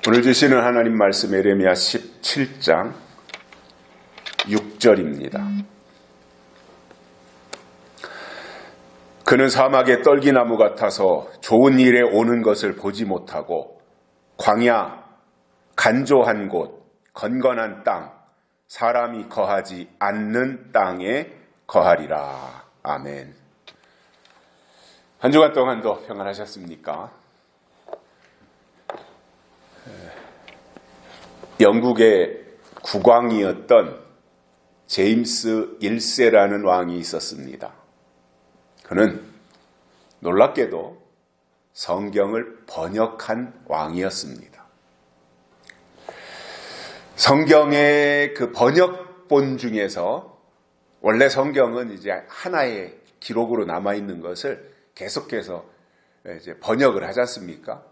오늘 주시는 하나님 말씀 에레미야 17장 6절입니다. 그는 사막의 떨기나무 같아서 좋은 일에 오는 것을 보지 못하고 광야, 간조한 곳, 건건한 땅, 사람이 거하지 않는 땅에 거하리라. 아멘. 한 주간 동안도 평안하셨습니까? 영국의 국왕이었던 제임스 1세라는 왕이 있었습니다. 그는 놀랍게도 성경을 번역한 왕이었습니다. 성경의 그 번역본 중에서 원래 성경은 이제 하나의 기록으로 남아있는 것을 계속해서 이제 번역을 하지 않습니까?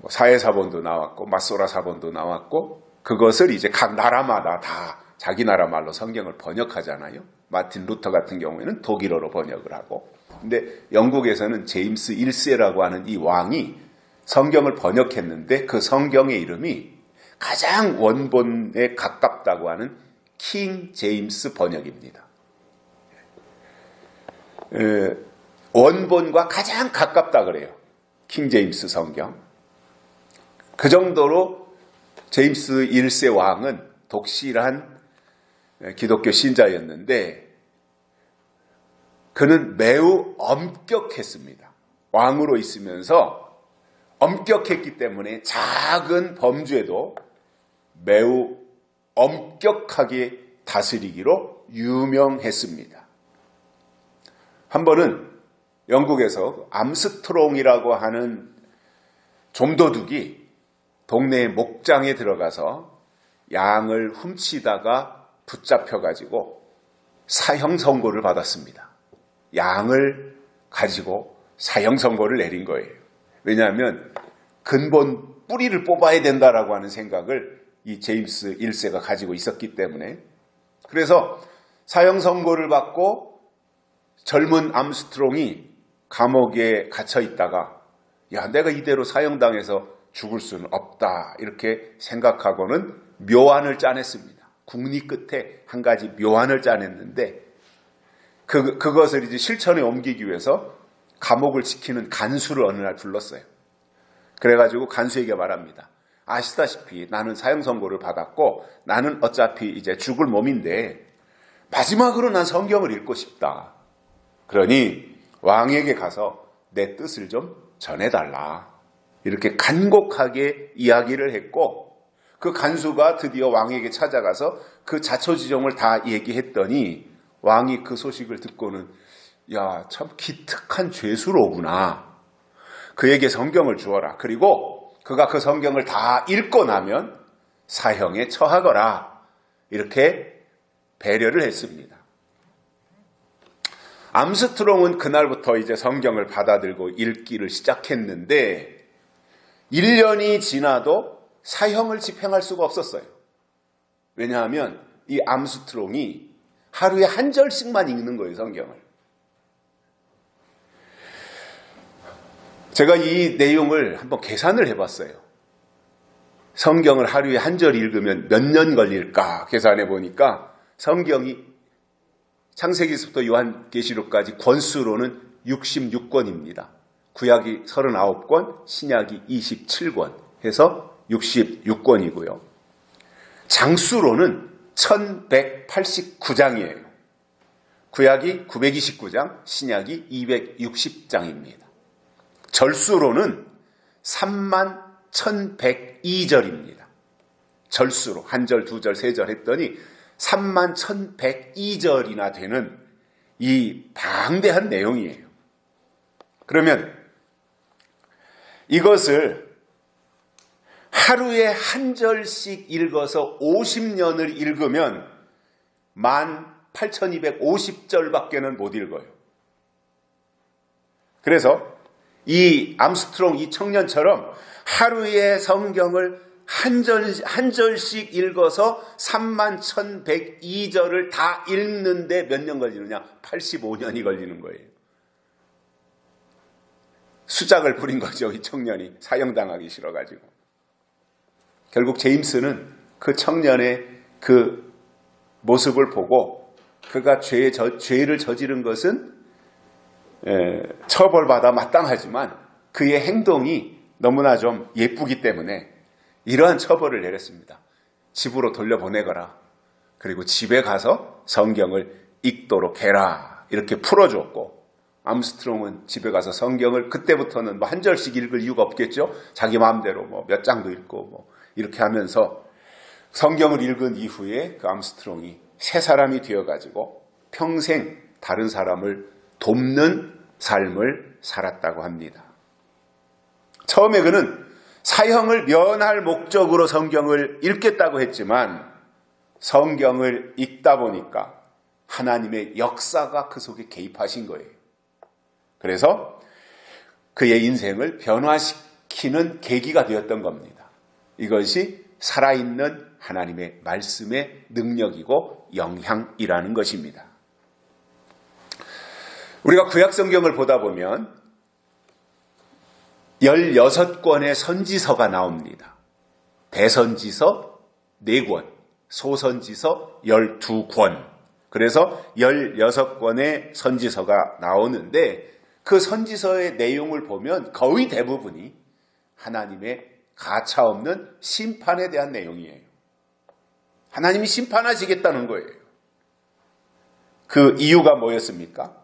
사해사본도 나왔고 마소라사본도 나왔고 그것을 이제 각 나라마다 다 자기 나라 말로 성경을 번역하잖아요. 마틴 루터 같은 경우에는 독일어로 번역을 하고, 근데 영국에서는 제임스 1세라고 하는 이 왕이 성경을 번역했는데 그 성경의 이름이 가장 원본에 가깝다고 하는 킹 제임스 번역입니다. 원본과 가장 가깝다 그래요. 킹 제임스 성경. 그 정도로 제임스 1세 왕은 독실한 기독교 신자였는데 그는 매우 엄격했습니다. 왕으로 있으면서 엄격했기 때문에 작은 범죄도 매우 엄격하게 다스리기로 유명했습니다. 한 번은 영국에서 암스트롱이라고 하는 좀도둑이 동네의 목장에 들어가서 양을 훔치다가 붙잡혀가지고 사형 선고를 받았습니다. 양을 가지고 사형 선고를 내린 거예요. 왜냐하면 근본 뿌리를 뽑아야 된다라고 하는 생각을 이 제임스 1세가 가지고 있었기 때문에, 그래서 사형 선고를 받고 젊은 암스트롱이 감옥에 갇혀 있다가 야, 내가 이대로 사형당해서 죽을 수는 없다 이렇게 생각하고는 묘안을 짜냈습니다. 국리 끝에 한 가지 묘안을 짜냈는데 그것을 이제 실천에 옮기기 위해서 감옥을 지키는 간수를 어느 날 불렀어요. 그래가지고 간수에게 말합니다. 아시다시피 나는 사형 선고를 받았고 나는 어차피 이제 죽을 몸인데 마지막으로 난 성경을 읽고 싶다. 그러니 왕에게 가서 내 뜻을 좀 전해달라. 이렇게 간곡하게 이야기를 했고, 그 간수가 드디어 왕에게 찾아가서 그 자초지종을 다 얘기했더니 왕이 그 소식을 듣고는 야, 참 기특한 죄수로구나. 그에게 성경을 주어라. 그리고 그가 그 성경을 다 읽고 나면 사형에 처하거라. 이렇게 배려를 했습니다. 암스트롱은 그날부터 이제 성경을 받아들고 읽기를 시작했는데 1년이 지나도 사형을 집행할 수가 없었어요. 왜냐하면 이 암스트롱이 하루에 한 절씩만 읽는 거예요, 성경을. 제가 이 내용을 한번 계산을 해봤어요. 성경을 하루에 한 절 읽으면 몇 년 걸릴까 계산해 보니까 성경이 창세기서부터 요한계시록까지 권수로는 66권입니다. 구약이 39권, 신약이 27권 해서 66권이고요. 장수로는 1189장이에요. 구약이 929장, 신약이 260장입니다. 절수로는 31,102절입니다. 절수로 한 절, 두 절, 세 절 했더니 31,102절이나 되는 이 방대한 내용이에요. 그러면 이것을 하루에 한 절씩 읽어서 50년을 읽으면 18,250절밖에는 못 읽어요. 그래서 이 암스트롱 이 청년처럼 하루에 성경을 한 절씩 읽어서 31,102절을 다 읽는데 몇 년 걸리느냐? 85년이 걸리는 거예요. 수작을 부린 거죠. 이 청년이 사형당하기 싫어가지고. 결국 제임스는 그 청년의 그 모습을 보고 그가 죄를 저지른 것은 처벌받아 마땅하지만 그의 행동이 너무나 좀 예쁘기 때문에 이러한 처벌을 내렸습니다. 집으로 돌려보내거라. 그리고 집에 가서 성경을 읽도록 해라. 이렇게 풀어줬고, 암스트롱은 집에 가서 성경을 그때부터는 뭐 한 절씩 읽을 이유가 없겠죠. 자기 마음대로 뭐 몇 장도 읽고 뭐 이렇게 하면서 성경을 읽은 이후에 그 암스트롱이 새 사람이 되어가지고 평생 다른 사람을 돕는 삶을 살았다고 합니다. 처음에 그는 사형을 면할 목적으로 성경을 읽겠다고 했지만 성경을 읽다 보니까 하나님의 역사가 그 속에 개입하신 거예요. 그래서 그의 인생을 변화시키는 계기가 되었던 겁니다. 이것이 살아있는 하나님의 말씀의 능력이고 영향이라는 것입니다. 우리가 구약성경을 보다 보면 16권의 선지서가 나옵니다. 대선지서 4권, 소선지서 12권. 그래서 16권의 선지서가 나오는데 그 선지서의 내용을 보면 거의 대부분이 하나님의 가차없는 심판에 대한 내용이에요. 하나님이 심판하시겠다는 거예요. 그 이유가 뭐였습니까?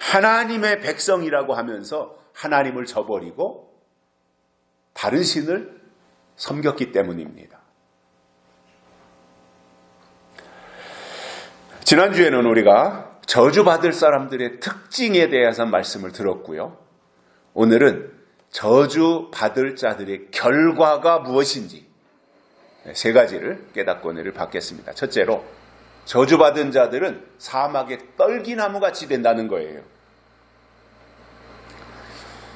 하나님의 백성이라고 하면서 하나님을 저버리고 다른 신을 섬겼기 때문입니다. 지난주에는 우리가 저주받을 사람들의 특징에 대해서 말씀을 들었고요. 오늘은 저주받을 자들의 결과가 무엇인지 3가지를 깨닫고 은혜를 받겠습니다. 첫째로, 저주받은 자들은 사막의 떨기나무같이 된다는 거예요.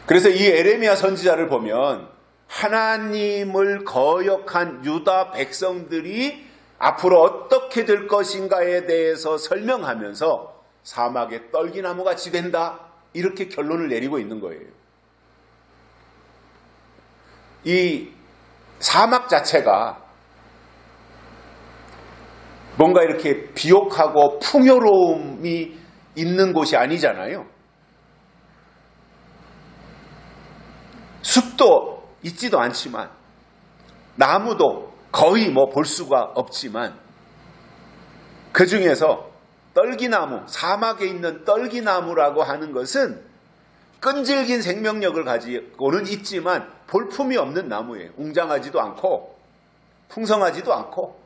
그래서 이 에레미야 선지자를 보면 하나님을 거역한 유다 백성들이 앞으로 어떻게 될 것인가에 대해서 설명하면서 사막의 떨기나무같이 된다, 이렇게 결론을 내리고 있는 거예요. 이 사막 자체가 뭔가 이렇게 비옥하고 풍요로움이 있는 곳이 아니잖아요. 숲도 있지도 않지만 나무도 거의 뭐 볼 수가 없지만 그 중에서 떨기나무, 사막에 있는 떨기나무라고 하는 것은 끈질긴 생명력을 가지고는 있지만 볼품이 없는 나무예요. 웅장하지도 않고 풍성하지도 않고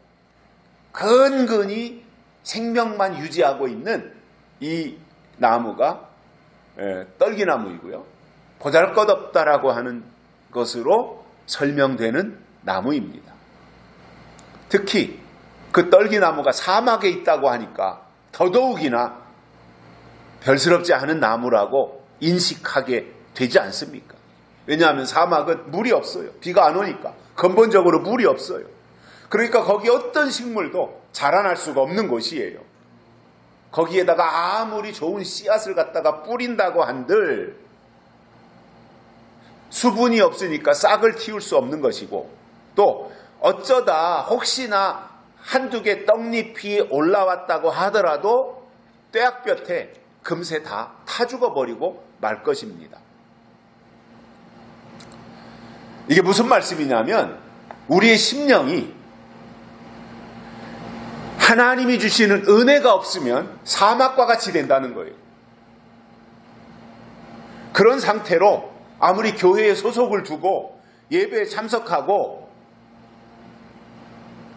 근근히 생명만 유지하고 있는 이 나무가 떨기나무이고요. 보잘것없다라고 하는 것으로 설명되는 나무입니다. 특히 그 떨기나무가 사막에 있다고 하니까 더더욱이나 별스럽지 않은 나무라고 인식하게 되지 않습니까? 왜냐하면 사막은 물이 없어요. 비가 안 오니까. 근본적으로 물이 없어요. 그러니까 거기 어떤 식물도 자라날 수가 없는 곳이에요. 거기에다가 아무리 좋은 씨앗을 갖다가 뿌린다고 한들 수분이 없으니까 싹을 틔울 수 없는 것이고, 또 어쩌다 혹시나 한두 개 떡잎이 올라왔다고 하더라도 떼약볕에 금세 다 타 죽어버리고 말 것입니다. 이게 무슨 말씀이냐면 우리의 심령이 하나님이 주시는 은혜가 없으면 사막과 같이 된다는 거예요. 그런 상태로 아무리 교회에 소속을 두고 예배에 참석하고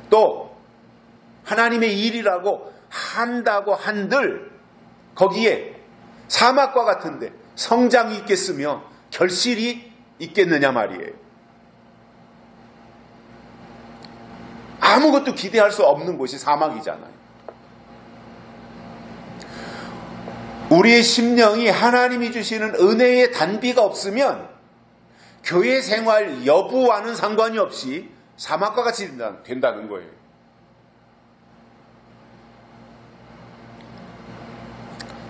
또 하나님의 일이라고 한다고 한들 거기에 사막과 같은데 성장이 있겠으며 결실이 있겠느냐 말이에요. 아무것도 기대할 수 없는 곳이 사막이잖아요. 우리의 심령이 하나님이 주시는 은혜의 단비가 없으면 교회 생활 여부와는 상관이 없이 사막과 같이 된다는 거예요.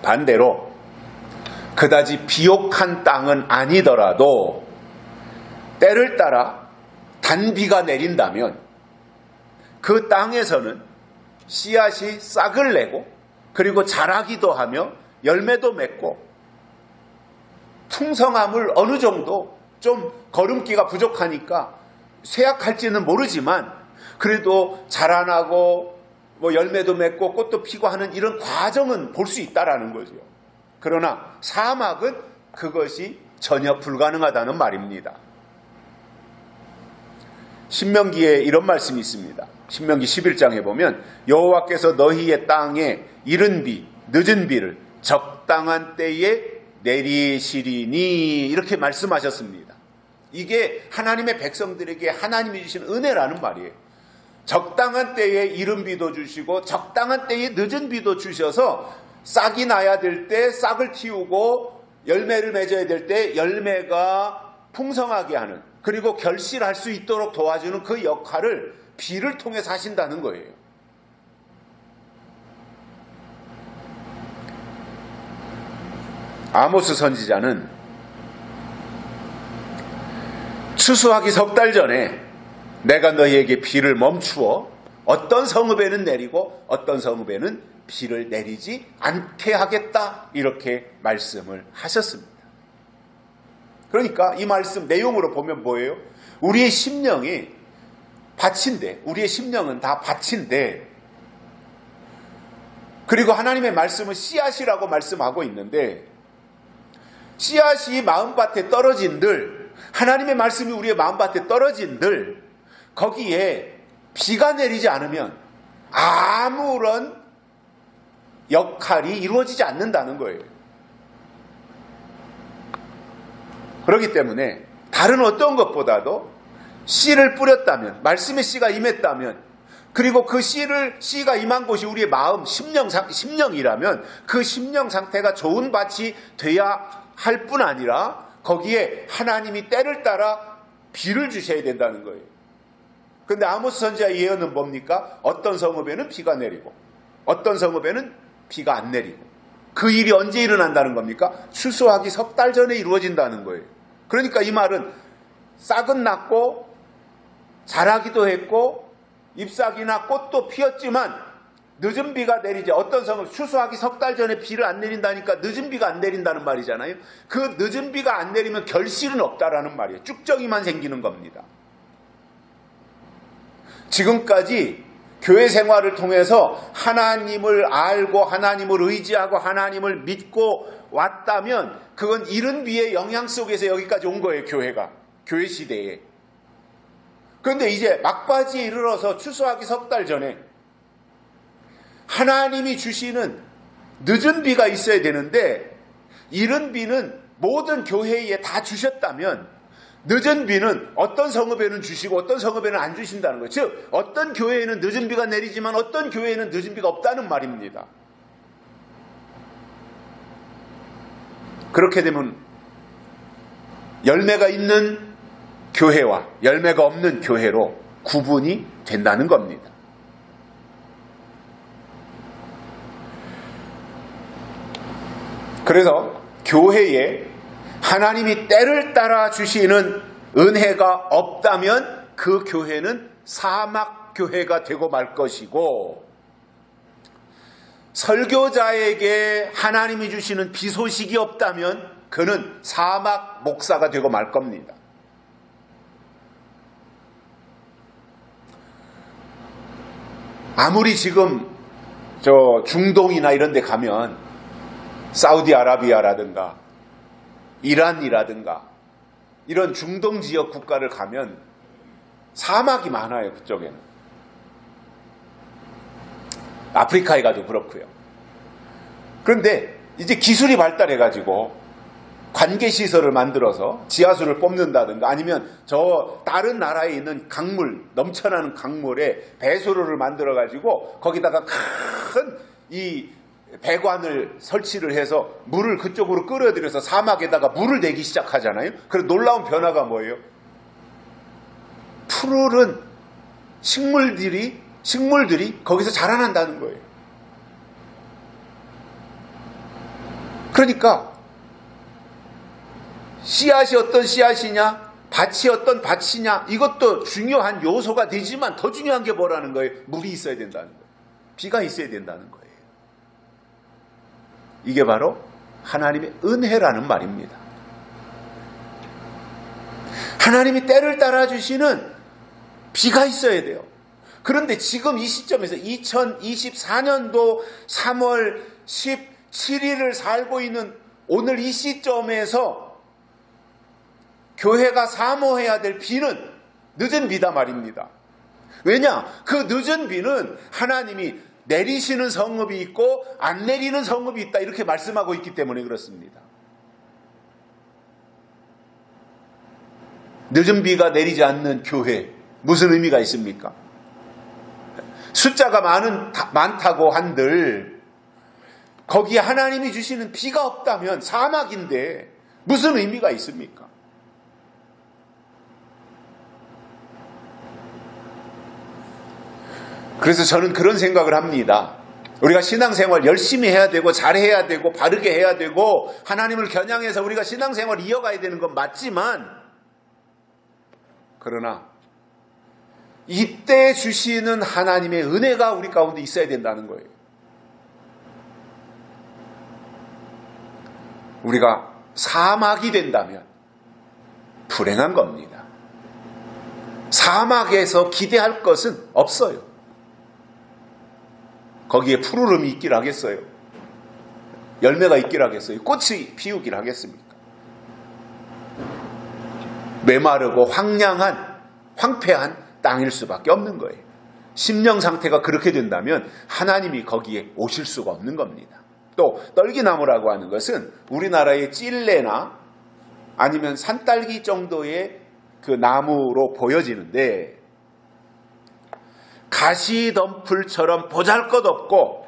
반대로 그다지 비옥한 땅은 아니더라도 때를 따라 단비가 내린다면 그 땅에서는 씨앗이 싹을 내고 그리고 자라기도 하며 열매도 맺고 풍성함을 어느 정도 좀 거름기가 부족하니까 쇠약할지는 모르지만 그래도 자라나고 열매도 맺고 꽃도 피고 하는 이런 과정은 볼 수 있다라는 거죠. 그러나 사막은 그것이 전혀 불가능하다는 말입니다. 신명기에 이런 말씀이 있습니다. 신명기 11장에 보면 여호와께서 너희의 땅에 이른 비, 늦은 비를 적당한 때에 내리시리니 이렇게 말씀하셨습니다. 이게 하나님의 백성들에게 하나님이 주신 은혜라는 말이에요. 적당한 때에 이른 비도 주시고 적당한 때에 늦은 비도 주셔서 싹이 나야 될 때 싹을 틔우고 열매를 맺어야 될 때 열매가 풍성하게 하는, 그리고 결실할 수 있도록 도와주는 그 역할을 비를 통해서 하신다는 거예요. 아모스 선지자는 추수하기 석 달 전에 내가 너희에게 비를 멈추어 어떤 성읍에는 내리고 어떤 성읍에는 비를 내리지 않게 하겠다, 이렇게 말씀을 하셨습니다. 그러니까 이 말씀 내용으로 보면 뭐예요? 우리의 심령이 밭인데, 우리의 심령은 다 밭인데, 그리고 하나님의 말씀은 씨앗이라고 말씀하고 있는데, 씨앗이 마음밭에 떨어진들, 하나님의 말씀이 우리의 마음밭에 떨어진들 거기에 비가 내리지 않으면 아무런 역할이 이루어지지 않는다는 거예요. 그렇기 때문에 다른 어떤 것보다도 씨를 뿌렸다면, 말씀의 씨가 임했다면, 그리고 그 씨가 임한 곳이 우리의 마음, 심령이라면 그 심령 상태가 좋은 밭이 돼야 할 뿐 아니라 거기에 하나님이 때를 따라 비를 주셔야 된다는 거예요. 그런데 아모스 선지자의 예언은 뭡니까? 어떤 성읍에는 비가 내리고 어떤 성읍에는 비가 안 내리고, 그 일이 언제 일어난다는 겁니까? 추수하기 석 달 전에 이루어진다는 거예요. 그러니까 이 말은 싹은 났고 자라기도 했고 잎사귀나 꽃도 피었지만 늦은 비가 내리지, 어떤 성읍, 추수하기 석 달 전에 비를 안 내린다니까 늦은 비가 안 내린다는 말이잖아요. 그 늦은 비가 안 내리면 결실은 없다라는 말이에요. 쭉정이만 생기는 겁니다. 지금까지 교회 생활을 통해서 하나님을 알고 하나님을 의지하고 하나님을 믿고 왔다면 그건 이른 비의 영향 속에서 여기까지 온 거예요. 교회 시대에. 그런데 이제 막바지에 이르러서 추수하기 석 달 전에 하나님이 주시는 늦은 비가 있어야 되는데, 이른 비는 모든 교회에 다 주셨다면 늦은 비는 어떤 성읍에는 주시고 어떤 성읍에는 안 주신다는 거예요. 즉 어떤 교회에는 늦은 비가 내리지만 어떤 교회에는 늦은 비가 없다는 말입니다. 그렇게 되면 열매가 있는 교회와 열매가 없는 교회로 구분이 된다는 겁니다. 그래서 교회에 하나님이 때를 따라 주시는 은혜가 없다면 그 교회는 사막교회가 되고 말 것이고, 설교자에게 하나님이 주시는 비 소식이 없다면 그는 사막 목사가 되고 말 겁니다. 아무리 지금 중동이나 이런 데 가면 사우디아라비아라든가 이란이라든가 이런 중동 지역 국가를 가면 사막이 많아요. 그쪽에는. 아프리카에 가도 그렇고요. 그런데 이제 기술이 발달해가지고 관계시설을 만들어서 지하수를 뽑는다든가 아니면 저 다른 나라에 있는 강물, 넘쳐나는 강물에 배수로를 만들어가지고 거기다가 큰 이 배관을 설치를 해서 물을 그쪽으로 끌어들여서 사막에다가 물을 내기 시작하잖아요. 그래서 놀라운 변화가 뭐예요? 푸르른 식물들이 거기서 자라난다는 거예요. 그러니까 씨앗이 어떤 씨앗이냐? 밭이 어떤 밭이냐 이것도 중요한 요소가 되지만 더 중요한 게 뭐라는 거예요? 물이 있어야 된다는 거예요. 비가 있어야 된다는 거예요. 이게 바로 하나님의 은혜라는 말입니다. 하나님이 때를 따라 주시는 비가 있어야 돼요. 그런데 지금 이 시점에서 2024년도 3월 17일을 살고 있는 오늘 이 시점에서 교회가 사모해야 될 비는 늦은 비다 말입니다. 왜냐? 그 늦은 비는 하나님이 내리시는 성읍이 있고 안 내리는 성읍이 있다 이렇게 말씀하고 있기 때문에 그렇습니다. 늦은 비가 내리지 않는 교회 무슨 의미가 있습니까? 숫자가 많다고 한들 거기에 하나님이 주시는 비가 없다면 사막인데 무슨 의미가 있습니까? 그래서 저는 그런 생각을 합니다. 우리가 신앙생활 열심히 해야 되고 잘해야 되고 바르게 해야 되고 하나님을 겨냥해서 우리가 신앙생활 이어가야 되는 건 맞지만 그러나 이때 주시는 하나님의 은혜가 우리 가운데 있어야 된다는 거예요. 우리가 사막이 된다면 불행한 겁니다. 사막에서 기대할 것은 없어요. 거기에 푸르름이 있길 하겠어요? 열매가 있길 하겠어요? 꽃이 피우길 하겠습니까? 메마르고 황폐한 땅일 수밖에 없는 거예요. 심령 상태가 그렇게 된다면 하나님이 거기에 오실 수가 없는 겁니다. 또 떨기나무라고 하는 것은 우리나라의 찔레나 아니면 산딸기 정도의 그 나무로 보여지는데 가시덤불처럼 보잘것없고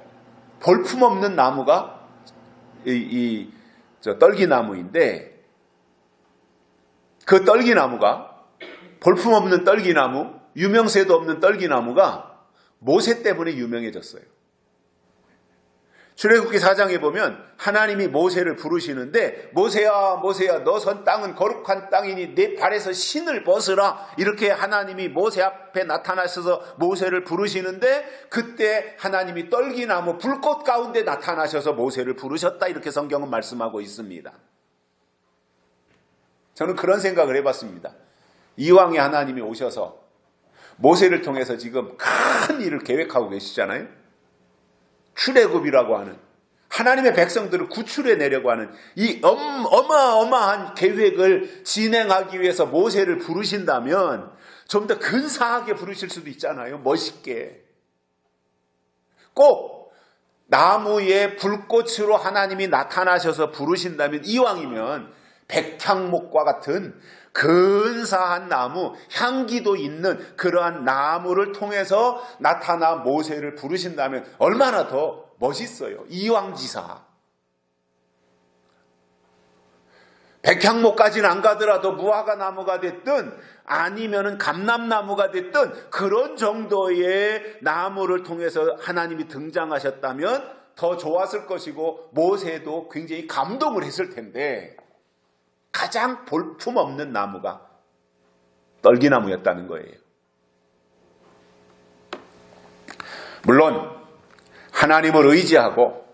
볼품없는 나무가 떨기나무인데 그 떨기나무가 볼품없는 떨기나무, 유명세도 없는 떨기나무가 모세 때문에 유명해졌어요. 출애굽기 4장에 보면 하나님이 모세를 부르시는데 모세야 모세야 너 선 땅은 거룩한 땅이니 내 발에서 신을 벗으라 이렇게 하나님이 모세 앞에 나타나셔서 모세를 부르시는데 그때 하나님이 떨기나무 불꽃 가운데 나타나셔서 모세를 부르셨다 이렇게 성경은 말씀하고 있습니다. 저는 그런 생각을 해봤습니다. 이왕에 하나님이 오셔서 모세를 통해서 지금 큰 일을 계획하고 계시잖아요. 출애굽이라고 하는 하나님의 백성들을 구출해 내려고 하는 이 어마어마한 계획을 진행하기 위해서 모세를 부르신다면 좀 더 근사하게 부르실 수도 있잖아요. 멋있게. 꼭 나무에 불꽃으로 하나님이 나타나셔서 부르신다면 이왕이면 백향목과 같은 근사한 나무, 향기도 있는 그러한 나무를 통해서 나타나 모세를 부르신다면 얼마나 더 멋있어요. 이왕지사. 백향목까지는 안 가더라도 무화과 나무가 됐든 아니면은 감람나무가 됐든 그런 정도의 나무를 통해서 하나님이 등장하셨다면 더 좋았을 것이고 모세도 굉장히 감동을 했을 텐데 가장 볼품없는 나무가 떨기나무였다는 거예요. 물론 하나님을 의지하고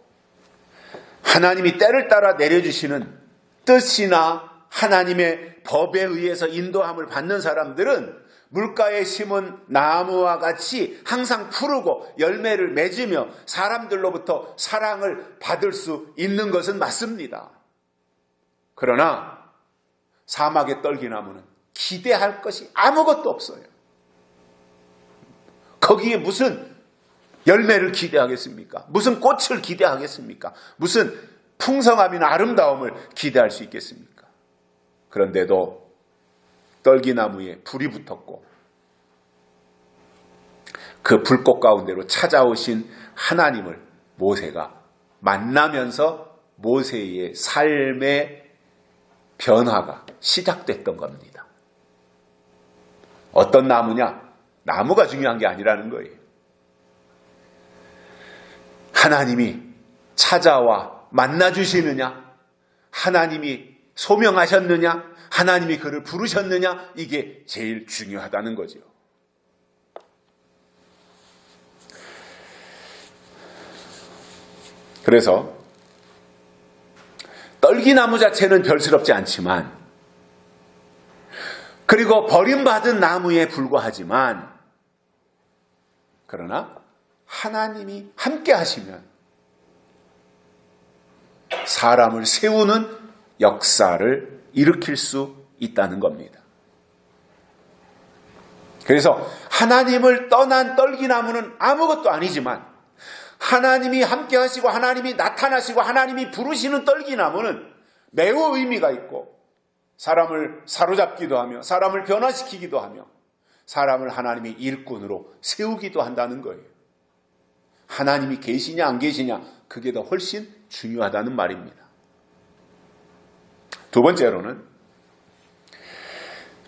하나님이 때를 따라 내려주시는 뜻이나 하나님의 법에 의해서 인도함을 받는 사람들은 물가에 심은 나무와 같이 항상 푸르고 열매를 맺으며 사람들로부터 사랑을 받을 수 있는 것은 맞습니다. 그러나 사막의 떨기나무는 기대할 것이 아무것도 없어요. 거기에 무슨 열매를 기대하겠습니까? 무슨 꽃을 기대하겠습니까? 무슨 풍성함이나 아름다움을 기대할 수 있겠습니까? 그런데도 떨기나무에 불이 붙었고 그 불꽃 가운데로 찾아오신 하나님을 모세가 만나면서 모세의 삶의 변화가 시작됐던 겁니다. 어떤 나무냐? 나무가 중요한 게 아니라는 거예요. 하나님이 찾아와 만나주시느냐? 하나님이 소명하셨느냐? 하나님이 그를 부르셨느냐? 이게 제일 중요하다는 거죠. 그래서 떨기나무 자체는 별스럽지 않지만, 그리고 버림받은 나무에 불과하지만, 그러나 하나님이 함께 하시면 사람을 세우는 역사를 일으킬 수 있다는 겁니다. 그래서 하나님을 떠난 떨기나무는 아무것도 아니지만, 하나님이 함께 하시고 하나님이 나타나시고 하나님이 부르시는 떨기나무는 매우 의미가 있고, 사람을 사로잡기도 하며 사람을 변화시키기도 하며 사람을 하나님의 일꾼으로 세우기도 한다는 거예요. 하나님이 계시냐 안 계시냐, 그게 더 훨씬 중요하다는 말입니다. 두 번째로는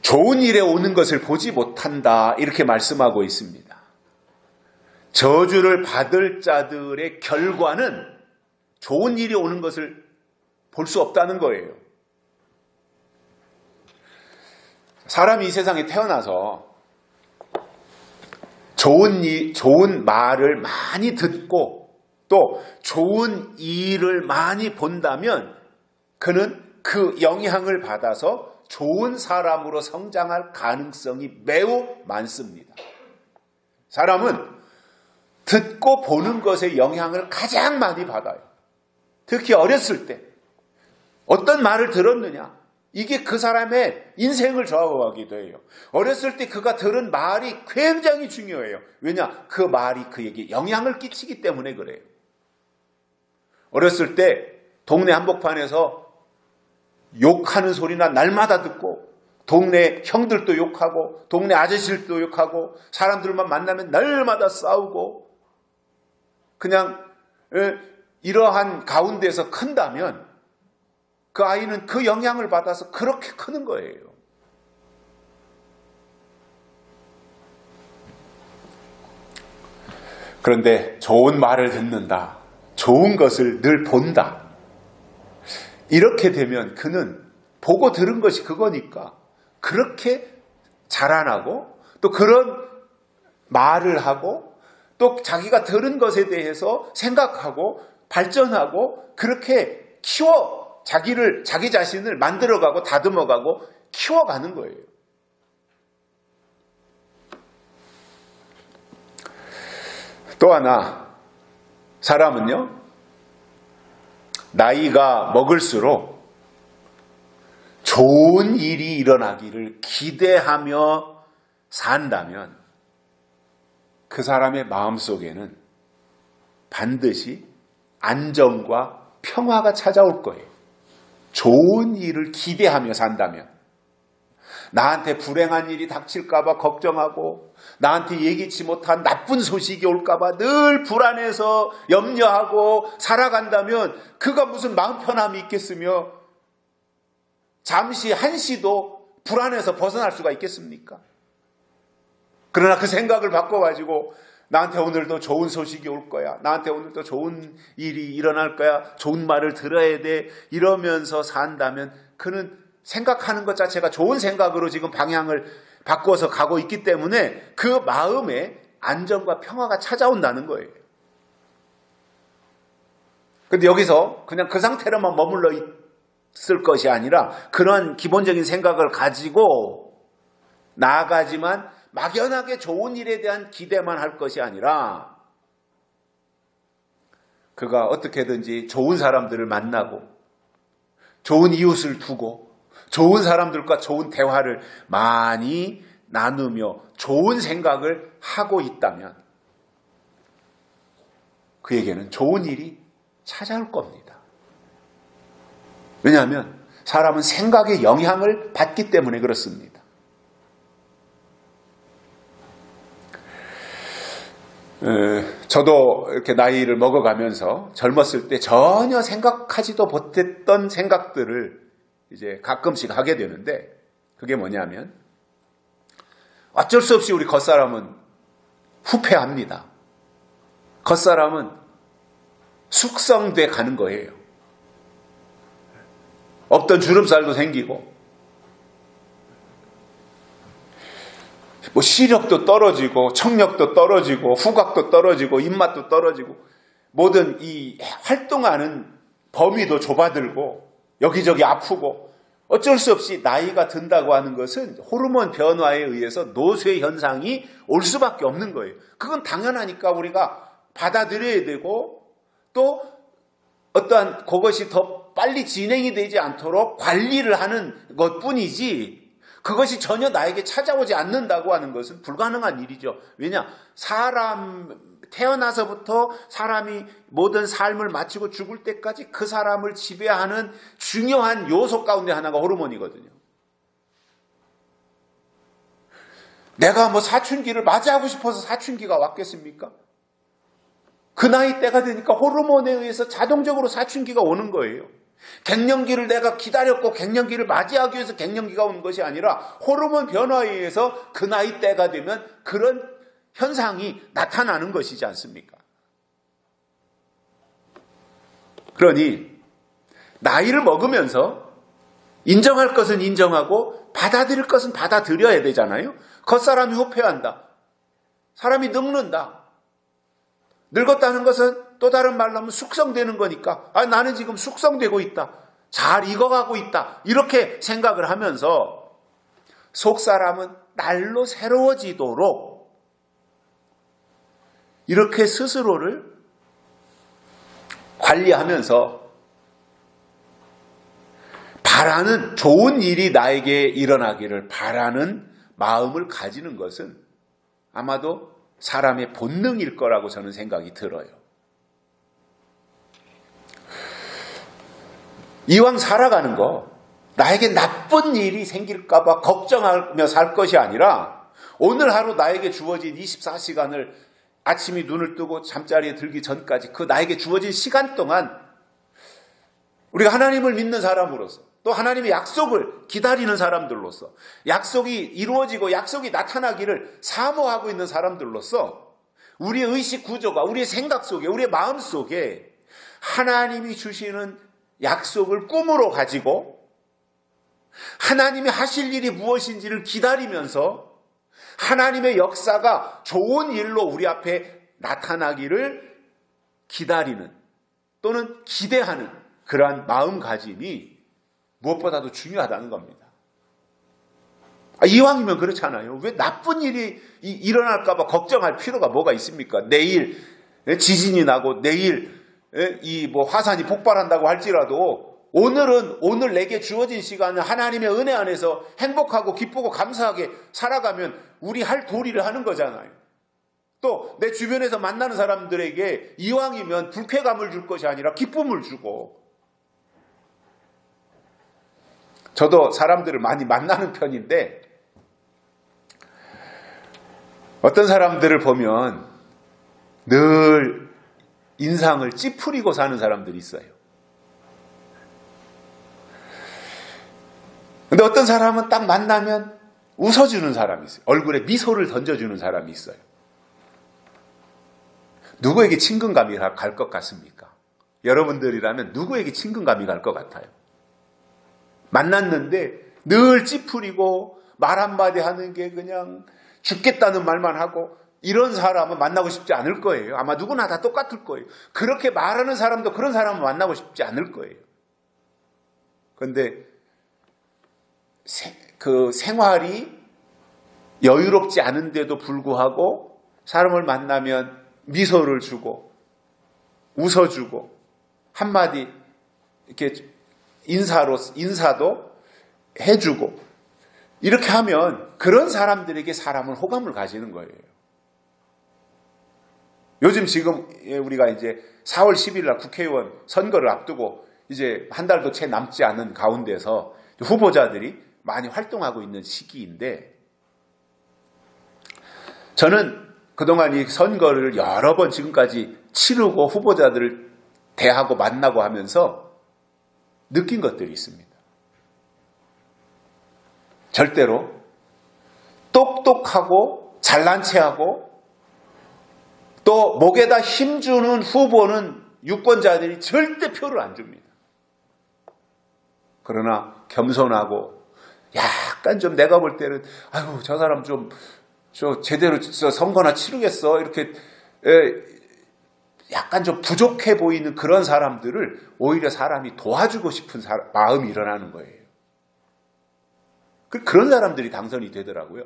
좋은 일에 오는 것을 보지 못한다, 이렇게 말씀하고 있습니다. 저주를 받을 자들의 결과는 좋은 일이 오는 것을 볼 수 없다는 거예요. 사람이 이 세상에 태어나서 좋은 말을 많이 듣고 또 좋은 일을 많이 본다면 그는 그 영향을 받아서 좋은 사람으로 성장할 가능성이 매우 많습니다. 사람은 듣고 보는 것의 영향을 가장 많이 받아요. 특히 어렸을 때 어떤 말을 들었느냐, 이게 그 사람의 인생을 좌우하기도 해요. 어렸을 때 그가 들은 말이 굉장히 중요해요. 왜냐? 그 말이 그에게 영향을 끼치기 때문에 그래요. 어렸을 때 동네 한복판에서 욕하는 소리나 날마다 듣고, 동네 형들도 욕하고 동네 아저씨들도 욕하고 사람들만 만나면 날마다 싸우고, 그냥 이러한 가운데서 큰다면 그 아이는 그 영향을 받아서 그렇게 크는 거예요. 그런데 좋은 말을 듣는다, 좋은 것을 늘 본다, 이렇게 되면 그는 보고 들은 것이 그거니까 그렇게 자라나고 또 그런 말을 하고 또 자기가 들은 것에 대해서 생각하고 발전하고 그렇게 자기 자신을 만들어가고 다듬어가고 키워가는 거예요. 또 하나, 사람은요, 나이가 먹을수록 좋은 일이 일어나기를 기대하며 산다면 그 사람의 마음속에는 반드시 안정과 평화가 찾아올 거예요. 좋은 일을 기대하며 산다면, 나한테 불행한 일이 닥칠까봐 걱정하고 나한테 예기치 못한 나쁜 소식이 올까봐 늘 불안해서 염려하고 살아간다면 그가 무슨 마음 편함이 있겠으며 잠시 한시도 불안해서 벗어날 수가 있겠습니까? 그러나 그 생각을 바꿔가지고 나한테 오늘도 좋은 소식이 올 거야, 나한테 오늘도 좋은 일이 일어날 거야, 좋은 말을 들어야 돼, 이러면서 산다면 그는 생각하는 것 자체가 좋은 생각으로 지금 방향을 바꿔서 가고 있기 때문에 그 마음에 안정과 평화가 찾아온다는 거예요. 근데 여기서 그냥 그 상태로만 머물러 있을 것이 아니라 그런 기본적인 생각을 가지고 나아가지만 막연하게 좋은 일에 대한 기대만 할 것이 아니라 그가 어떻게든지 좋은 사람들을 만나고 좋은 이웃을 두고 좋은 사람들과 좋은 대화를 많이 나누며 좋은 생각을 하고 있다면 그에게는 좋은 일이 찾아올 겁니다. 왜냐하면 사람은 생각의 영향을 받기 때문에 그렇습니다. 저도 이렇게 나이를 먹어가면서 젊었을 때 전혀 생각하지도 못했던 생각들을 이제 가끔씩 하게 되는데, 그게 뭐냐면 어쩔 수 없이 우리 겉사람은 후패합니다. 겉사람은 숙성돼 가는 거예요. 없던 주름살도 생기고 뭐 시력도 떨어지고 청력도 떨어지고 후각도 떨어지고 입맛도 떨어지고 모든 이 활동하는 범위도 좁아들고 여기저기 아프고 어쩔 수 없이 나이가 든다고 하는 것은 호르몬 변화에 의해서 노쇠 현상이 올 수밖에 없는 거예요. 그건 당연하니까 우리가 받아들여야 되고 또 어떠한 그것이 더 빨리 진행이 되지 않도록 관리를 하는 것뿐이지 그것이 전혀 나에게 찾아오지 않는다고 하는 것은 불가능한 일이죠. 왜냐? 태어나서부터 사람이 모든 삶을 마치고 죽을 때까지 그 사람을 지배하는 중요한 요소 가운데 하나가 호르몬이거든요. 내가 뭐 사춘기를 맞이하고 싶어서 사춘기가 왔겠습니까? 그 나이 때가 되니까 호르몬에 의해서 자동적으로 사춘기가 오는 거예요. 갱년기를 내가 기다렸고 갱년기를 맞이하기 위해서 갱년기가 오는 것이 아니라 호르몬 변화에 의해서 그 나이 때가 되면 그런 현상이 나타나는 것이지 않습니까? 그러니 나이를 먹으면서 인정할 것은 인정하고 받아들일 것은 받아들여야 되잖아요. 겉사람이 후패한다. 사람이 늙는다. 늙었다는 것은 또 다른 말로 하면 숙성되는 거니까 나는 지금 숙성되고 있다. 잘 익어가고 있다. 이렇게 생각을 하면서 속사람은 날로 새로워지도록 이렇게 스스로를 관리하면서 바라는 좋은 일이 나에게 일어나기를 바라는 마음을 가지는 것은 아마도 사람의 본능일 거라고 저는 생각이 들어요. 이왕 살아가는 거 나에게 나쁜 일이 생길까 봐 걱정하며 살 것이 아니라 오늘 하루 나에게 주어진 24시간을 아침이 눈을 뜨고 잠자리에 들기 전까지 그 나에게 주어진 시간 동안 우리가 하나님을 믿는 사람으로서 또 하나님의 약속을 기다리는 사람들로서 약속이 이루어지고 약속이 나타나기를 사모하고 있는 사람들로서 우리의 의식 구조가 우리의 생각 속에 우리의 마음 속에 하나님이 주시는 약속을 꿈으로 가지고 하나님이 하실 일이 무엇인지를 기다리면서 하나님의 역사가 좋은 일로 우리 앞에 나타나기를 기다리는 또는 기대하는 그러한 마음가짐이 무엇보다도 중요하다는 겁니다. 이왕이면 그렇잖아요. 왜 나쁜 일이 일어날까 봐 걱정할 필요가 뭐가 있습니까? 내일 지진이 나고 내일 이 화산이 폭발한다고 할지라도 오늘 내게 주어진 시간을 하나님의 은혜 안에서 행복하고 기쁘고 감사하게 살아가면 우리 할 도리를 하는 거잖아요. 또 내 주변에서 만나는 사람들에게 이왕이면 불쾌감을 줄 것이 아니라 기쁨을 주고 저도 사람들을 많이 만나는 편인데 어떤 사람들을 보면 늘 인상을 찌푸리고 사는 사람들이 있어요. 근데 어떤 사람은 딱 만나면 웃어주는 사람이 있어요. 얼굴에 미소를 던져주는 사람이 있어요. 누구에게 친근감이 갈 것 같습니까? 여러분들이라면 누구에게 친근감이 갈 것 같아요? 만났는데 늘 찌푸리고 말 한마디 하는 게 그냥 죽겠다는 말만 하고 이런 사람은 만나고 싶지 않을 거예요. 아마 누구나 다 똑같을 거예요. 그렇게 말하는 사람도 그런 사람은 만나고 싶지 않을 거예요. 그런데 그 생활이 여유롭지 않은데도 불구하고 사람을 만나면 미소를 주고 웃어주고 한마디 이렇게 인사도 해주고 이렇게 하면 그런 사람들에게 사람은 호감을 가지는 거예요. 요즘 지금 우리가 이제 4월 10일 날 국회의원 선거를 앞두고 이제 한 달도 채 남지 않은 가운데서 후보자들이 많이 활동하고 있는 시기인데 저는 그동안 이 선거를 여러 번 지금까지 치르고 후보자들을 대하고 만나고 하면서 느낀 것들이 있습니다. 절대로 똑똑하고 잘난 체하고 또 목에다 힘주는 후보는 유권자들이 절대 표를 안 줍니다. 그러나 겸손하고 약간 좀 내가 볼 때는 아유 저 사람 좀 저 제대로 선거나 치르겠어 이렇게 약간 좀 부족해 보이는 그런 사람들을 오히려 사람이 도와주고 싶은 마음이 일어나는 거예요. 그런 사람들이 당선이 되더라고요.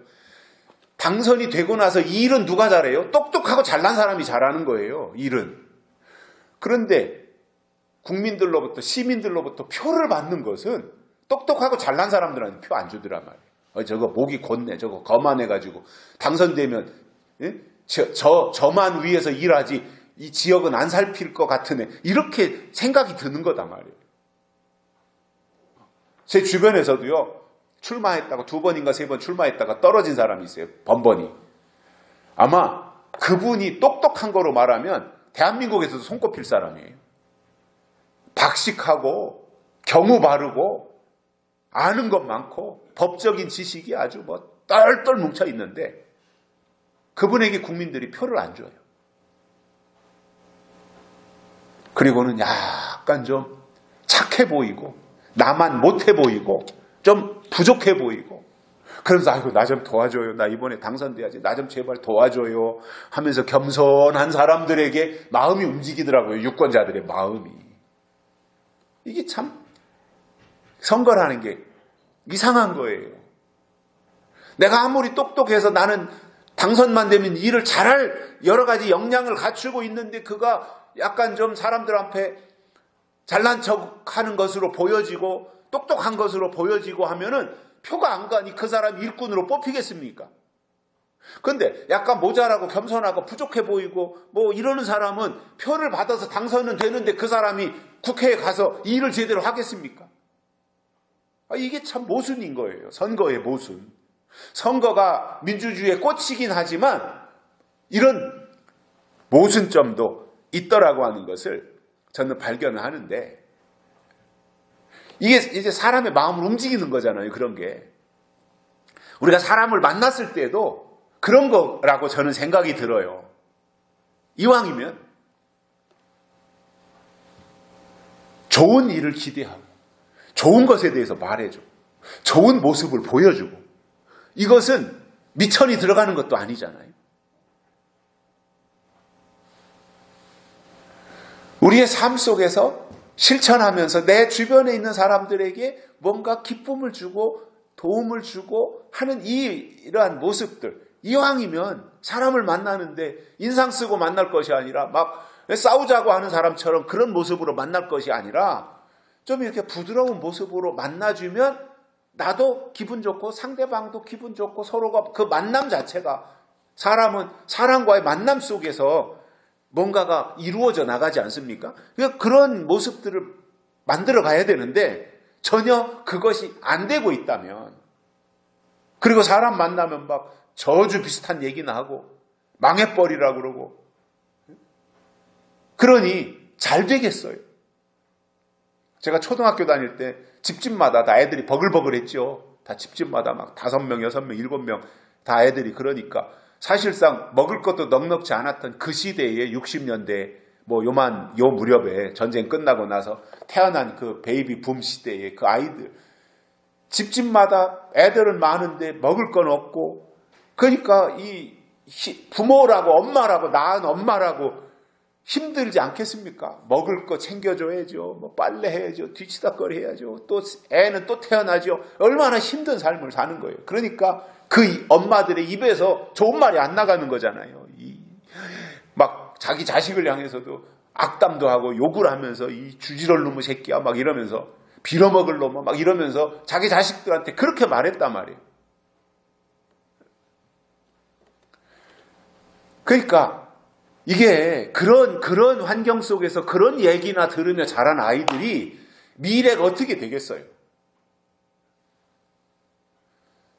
당선이 되고 나서 이 일은 누가 잘해요? 똑똑하고 잘난 사람이 잘하는 거예요. 일은. 그런데 국민들로부터 시민들로부터 표를 받는 것은 똑똑하고 잘난 사람들한테 표 안 주더란 말이에요. 저거 목이 곧네. 저거 거만해가지고 당선되면 저만 위해서 일하지 이 지역은 안 살필 것 같은 애. 이렇게 생각이 드는 거단 말이에요. 제 주변에서도요. 출마했다가 2번인가 3번 출마했다가 떨어진 사람이 있어요. 번번이. 아마 그분이 똑똑한 거로 말하면 대한민국에서도 손꼽힐 사람이에요. 박식하고 경우 바르고 아는 것 많고 법적인 지식이 아주 뭐 똘똘 뭉쳐 있는데 그분에게 국민들이 표를 안 줘요. 그리고는 약간 좀 착해 보이고 나만 못해 보이고 좀 부족해 보이고 그러면서 아이고 나 좀 도와줘요. 나 이번에 당선돼야지. 나 좀 제발 도와줘요 하면서 겸손한 사람들에게 마음이 움직이더라고요. 유권자들의 마음이. 이게 참 선거라는 게 이상한 거예요. 내가 아무리 똑똑해서 나는 당선만 되면 일을 잘할 여러 가지 역량을 갖추고 있는데 그가 약간 좀 사람들 앞에 잘난 척하는 것으로 보여지고 똑똑한 것으로 보여지고 하면은 표가 안 가니 그 사람이 일꾼으로 뽑히겠습니까? 근데 약간 모자라고 겸손하고 부족해 보이고 뭐 이러는 사람은 표를 받아서 당선은 되는데 그 사람이 국회에 가서 일을 제대로 하겠습니까? 이게 참 모순인 거예요. 선거의 모순. 선거가 민주주의의 꽃이긴 하지만 이런 모순점도 있더라고 하는 것을 저는 발견을 하는데 이게 이제 사람의 마음을 움직이는 거잖아요. 그런 게. 우리가 사람을 만났을 때도 그런 거라고 저는 생각이 들어요. 이왕이면 좋은 일을 기대하고 좋은 것에 대해서 말해줘. 좋은 모습을 보여주고 이것은 미천이 들어가는 것도 아니잖아요. 우리의 삶 속에서 실천하면서 내 주변에 있는 사람들에게 뭔가 기쁨을 주고 도움을 주고 하는 이러한 모습들 이왕이면 사람을 만나는데 인상 쓰고 만날 것이 아니라 막 싸우자고 하는 사람처럼 그런 모습으로 만날 것이 아니라 좀 이렇게 부드러운 모습으로 만나주면 나도 기분 좋고 상대방도 기분 좋고 서로가 그 만남 자체가 사람은 사람과의 만남 속에서 뭔가가 이루어져 나가지 않습니까? 그러니까 그런 모습들을 만들어 가야 되는데 전혀 그것이 안 되고 있다면 그리고 사람 만나면 막 저주 비슷한 얘기나 하고 망해버리라고 그러고 그러니 잘 되겠어요. 제가 초등학교 다닐 때 집집마다 다 애들이 버글버글했죠. 다 집집마다 막 5명, 6명, 7명 다 애들이 그러니까 사실상 먹을 것도 넉넉지 않았던 그 시대에 60년대 요 무렵에 전쟁 끝나고 나서 태어난 그 베이비 붐 시대에 그 아이들 집집마다 애들은 많은데 먹을 건 없고 그러니까 이 부모라고 엄마라고 낳은 엄마라고 힘들지 않겠습니까? 먹을 거 챙겨줘야죠. 뭐 빨래 해야죠. 뒤치다거리 해야죠. 또 애는 또 태어나죠. 얼마나 힘든 삶을 사는 거예요. 그러니까 그 엄마들의 입에서 좋은 말이 안 나가는 거잖아요. 막 자기 자식을 향해서도 악담도 하고 욕을 하면서 이 주지럴 놈의 새끼야 막 이러면서 빌어먹을 놈아 막 이러면서 자기 자식들한테 그렇게 말했단 말이에요. 그러니까 이게 그런 환경 속에서 그런 얘기나 들으며 자란 아이들이 미래가 어떻게 되겠어요?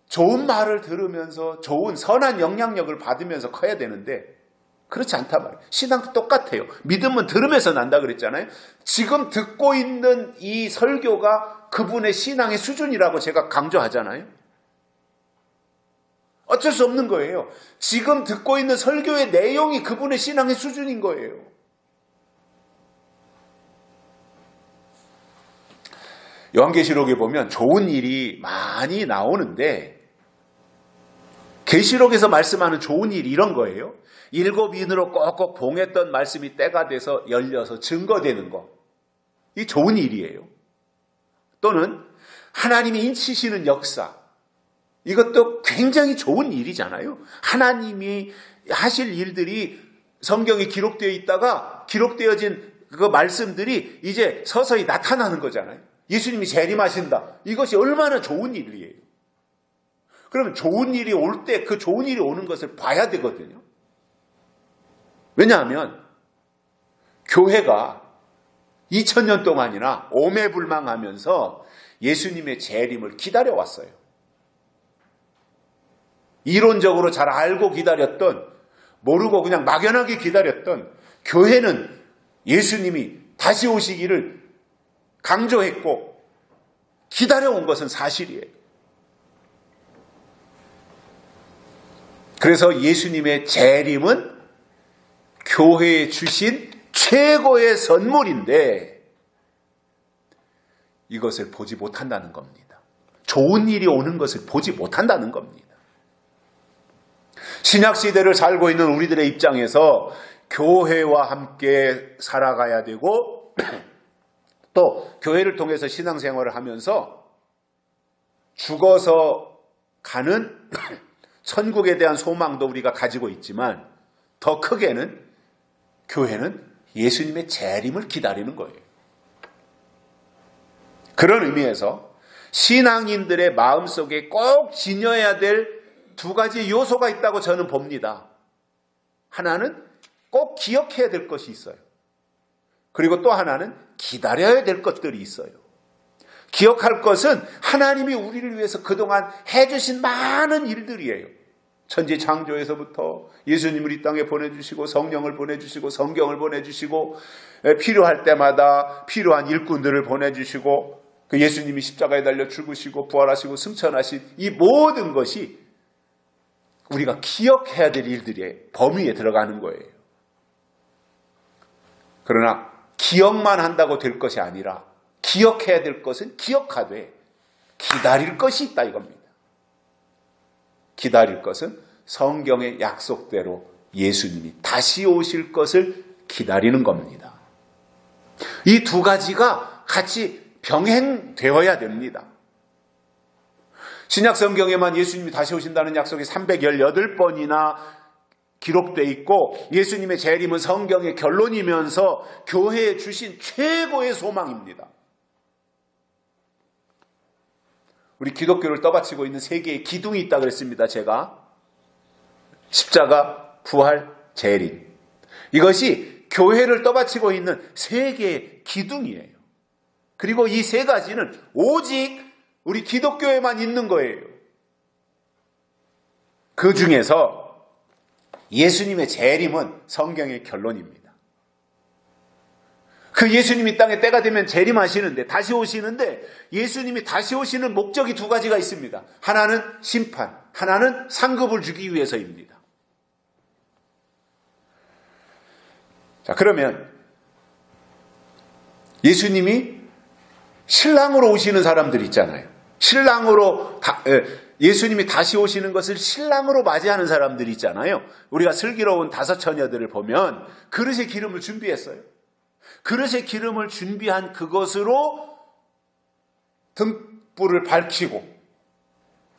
좋은 말을 들으면서 좋은 선한 영향력을 받으면서 커야 되는데 그렇지 않단 말이에요. 신앙도 똑같아요. 믿음은 들으면서 난다 그랬잖아요. 지금 듣고 있는 이 설교가 그분의 신앙의 수준이라고 제가 강조하잖아요. 어쩔 수 없는 거예요. 지금 듣고 있는 설교의 내용이 그분의 신앙의 수준인 거예요. 요한계시록에 보면 좋은 일이 많이 나오는데 계시록에서 말씀하는 좋은 일이 이런 거예요. 7인으로 꼭꼭 봉했던 말씀이 때가 돼서 열려서 증거되는 거. 이 좋은 일이에요. 또는 하나님이 인치시는 역사. 이것도 굉장히 좋은 일이잖아요. 하나님이 하실 일들이 성경에 기록되어 있다가 기록되어진 그 말씀들이 이제 서서히 나타나는 거잖아요. 예수님이 재림하신다. 이것이 얼마나 좋은 일이에요. 그러면 좋은 일이 올 때 그 좋은 일이 오는 것을 봐야 되거든요. 왜냐하면 교회가 2000년 동안이나 오매불망하면서 예수님의 재림을 기다려왔어요. 이론적으로 잘 알고 기다렸던, 모르고 그냥 막연하게 기다렸던 교회는 예수님이 다시 오시기를 강조했고 기다려온 것은 사실이에요. 그래서 예수님의 재림은 교회에 주신 최고의 선물인데 이것을 보지 못한다는 겁니다. 좋은 일이 오는 것을 보지 못한다는 겁니다. 신약시대를 살고 있는 우리들의 입장에서 교회와 함께 살아가야 되고 또 교회를 통해서 신앙생활을 하면서 죽어서 가는 천국에 대한 소망도 우리가 가지고 있지만 더 크게는 교회는 예수님의 재림을 기다리는 거예요. 그런 의미에서 신앙인들의 마음속에 꼭 지녀야 될 2가지 요소가 있다고 저는 봅니다. 하나는 꼭 기억해야 될 것이 있어요. 그리고 또 하나는 기다려야 될 것들이 있어요. 기억할 것은 하나님이 우리를 위해서 그동안 해주신 많은 일들이에요. 천지 창조에서부터 예수님을 이 땅에 보내주시고 성령을 보내주시고 성경을 보내주시고 필요할 때마다 필요한 일꾼들을 보내주시고 그 예수님이 십자가에 달려 죽으시고 부활하시고 승천하신 이 모든 것이 우리가 기억해야 될 일들의 범위에 들어가는 거예요. 그러나 기억만 한다고 될 것이 아니라 기억해야 될 것은 기억하되 기다릴 것이 있다 이겁니다. 기다릴 것은 성경의 약속대로 예수님이 다시 오실 것을 기다리는 겁니다. 이 2가지가 같이 병행되어야 됩니다. 신약 성경에만 예수님이 다시 오신다는 약속이 318번이나 기록되어 있고 예수님의 재림은 성경의 결론이면서 교회에 주신 최고의 소망입니다. 우리 기독교를 떠받치고 있는 3개의 기둥이 있다고 그랬습니다. 제가 십자가, 부활, 재림. 이것이 교회를 떠받치고 있는 3개의 기둥이에요. 그리고 이 3가지는 오직 우리 기독교에만 있는 거예요. 그 중에서 예수님의 재림은 성경의 결론입니다. 그 예수님이 땅에 때가 되면 재림하시는데 다시 오시는데 예수님이 다시 오시는 목적이 2가지가 있습니다. 하나는 심판, 하나는 상급을 주기 위해서입니다. 자, 그러면 예수님이 신랑으로 오시는 사람들 있잖아요. 예수님이 다시 오시는 것을 신랑으로 맞이하는 사람들이 있잖아요. 우리가 슬기로운 5 처녀들을 보면 그릇에 기름을 준비했어요. 그릇에 기름을 준비한 그것으로 등불을 밝히고